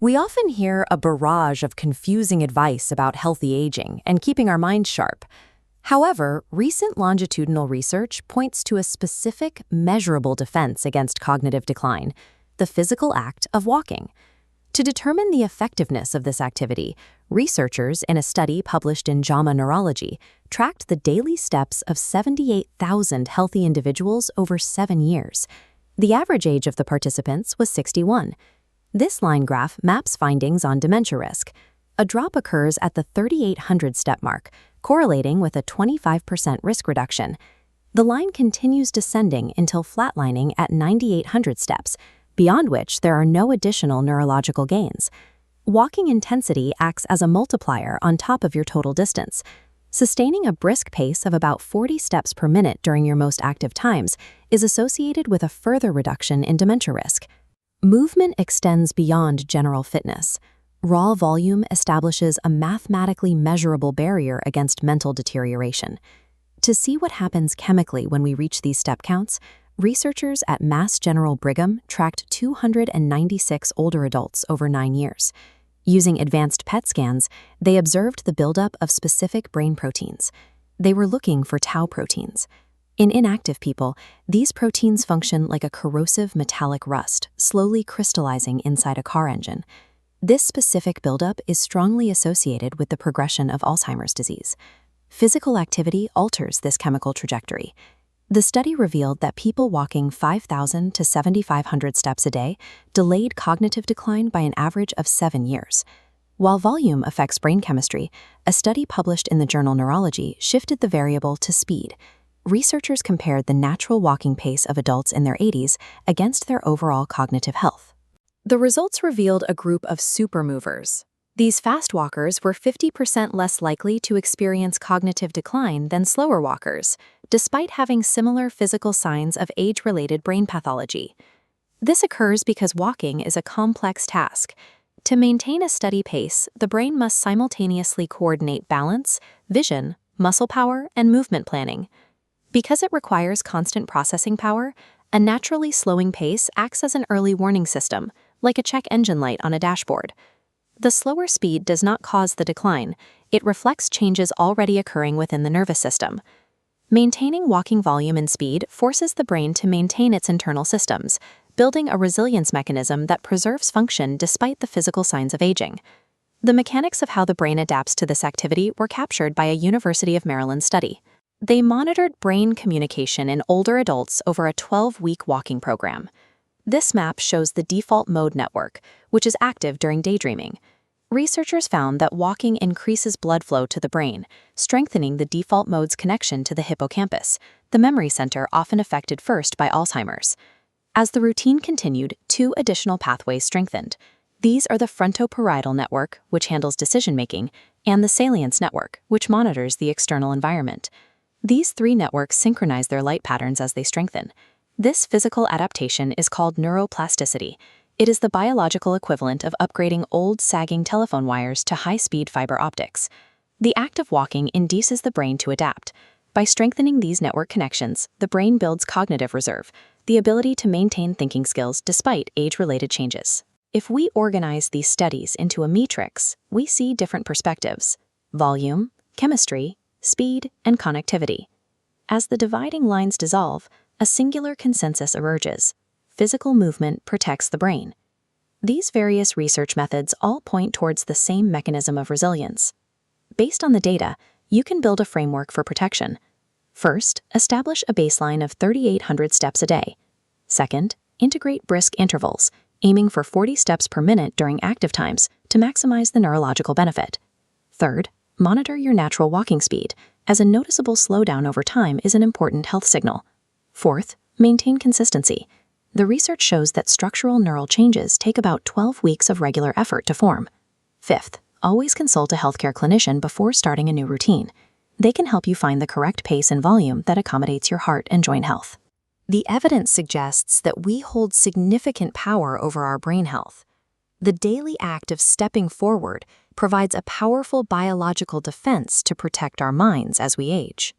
We often hear a barrage of confusing advice about healthy aging and keeping our minds sharp. However, recent longitudinal research points to a specific, measurable defense against cognitive decline: the physical act of walking. To determine the effectiveness of this activity, researchers in a study published in JAMA Neurology tracked the daily steps of 78,000 healthy individuals over 7 years. The average age of the participants was 61. This line graph maps findings on dementia risk. A drop occurs at the 3,800 step mark, correlating with a 25% risk reduction. The line continues descending until flatlining at 9,800 steps, beyond which there are no additional neurological gains. Walking intensity acts as a multiplier on top of your total distance. Sustaining a brisk pace of about 40 steps per minute during your most active times is associated with a further reduction in dementia risk. Movement extends beyond general fitness. Raw volume establishes a mathematically measurable barrier against mental deterioration. To see what happens chemically when we reach these step counts, researchers at General Brigham tracked 296 older adults over 9 years. Using advanced PET scans, they observed the buildup of specific brain proteins. They were looking for tau proteins. In inactive people, these proteins function like a corrosive metallic rust, slowly crystallizing inside a car engine. This specific buildup is strongly associated with the progression of Alzheimer's disease. Physical activity alters this chemical trajectory. The study revealed that people walking 5,000 to 7,500 steps a day delayed cognitive decline by an average of 7 years. While volume affects brain chemistry, a study published in the Journal Neurology shifted the variable to speed. Researchers compared the natural walking pace of adults in their 80s against their overall cognitive health. The results revealed a group of supermovers. These fast walkers were 50% less likely to experience cognitive decline than slower walkers, despite having similar physical signs of age-related brain pathology. This occurs because walking is a complex task. To maintain a steady pace, the brain must simultaneously coordinate balance, vision, muscle power, and movement planning. Because it requires constant processing power, a naturally slowing pace acts as an early warning system, like a check engine light on a dashboard. The slower speed does not cause the decline. It reflects changes already occurring within the nervous system. Maintaining walking volume and speed forces the brain to maintain its internal systems, building a resilience mechanism that preserves function despite the physical signs of aging. The mechanics of how the brain adapts to this activity were captured by a University of Maryland study. They monitored brain communication in older adults over a 12-week walking program. This map shows the default mode network, which is active during daydreaming. Researchers found that walking increases blood flow to the brain, strengthening the default mode's connection to the hippocampus, the memory center often affected first by Alzheimer's. As the routine continued, 2 additional pathways strengthened. These are the frontoparietal network, which handles decision-making, and the salience network, which monitors the external environment. These 3 networks synchronize their light patterns as they strengthen. This physical adaptation is called neuroplasticity. It is the biological equivalent of upgrading old, sagging telephone wires to high-speed fiber optics. The act of walking induces the brain to adapt. By strengthening these network connections, the brain builds cognitive reserve, the ability to maintain thinking skills despite age-related changes. If we organize these studies into a matrix, we see different perspectives: volume, chemistry, speed, and connectivity. As the dividing lines dissolve, a singular consensus emerges: physical movement protects the brain. These various research methods all point towards the same mechanism of resilience. Based on the data, you can build a framework for protection. First, establish a baseline of 3,800 steps a day. Second, integrate brisk intervals, aiming for 40 steps per minute during active times to maximize the neurological benefit. Third, monitor your natural walking speed, as a noticeable slowdown over time is an important health signal. Fourth, maintain consistency. The research shows that structural neural changes take about 12 weeks of regular effort to form. Fifth, always consult a healthcare clinician before starting a new routine. They can help you find the correct pace and volume that accommodates your heart and joint health. The evidence suggests that we hold significant power over our brain health. The daily act of stepping forward provides a powerful biological defense to protect our minds as we age.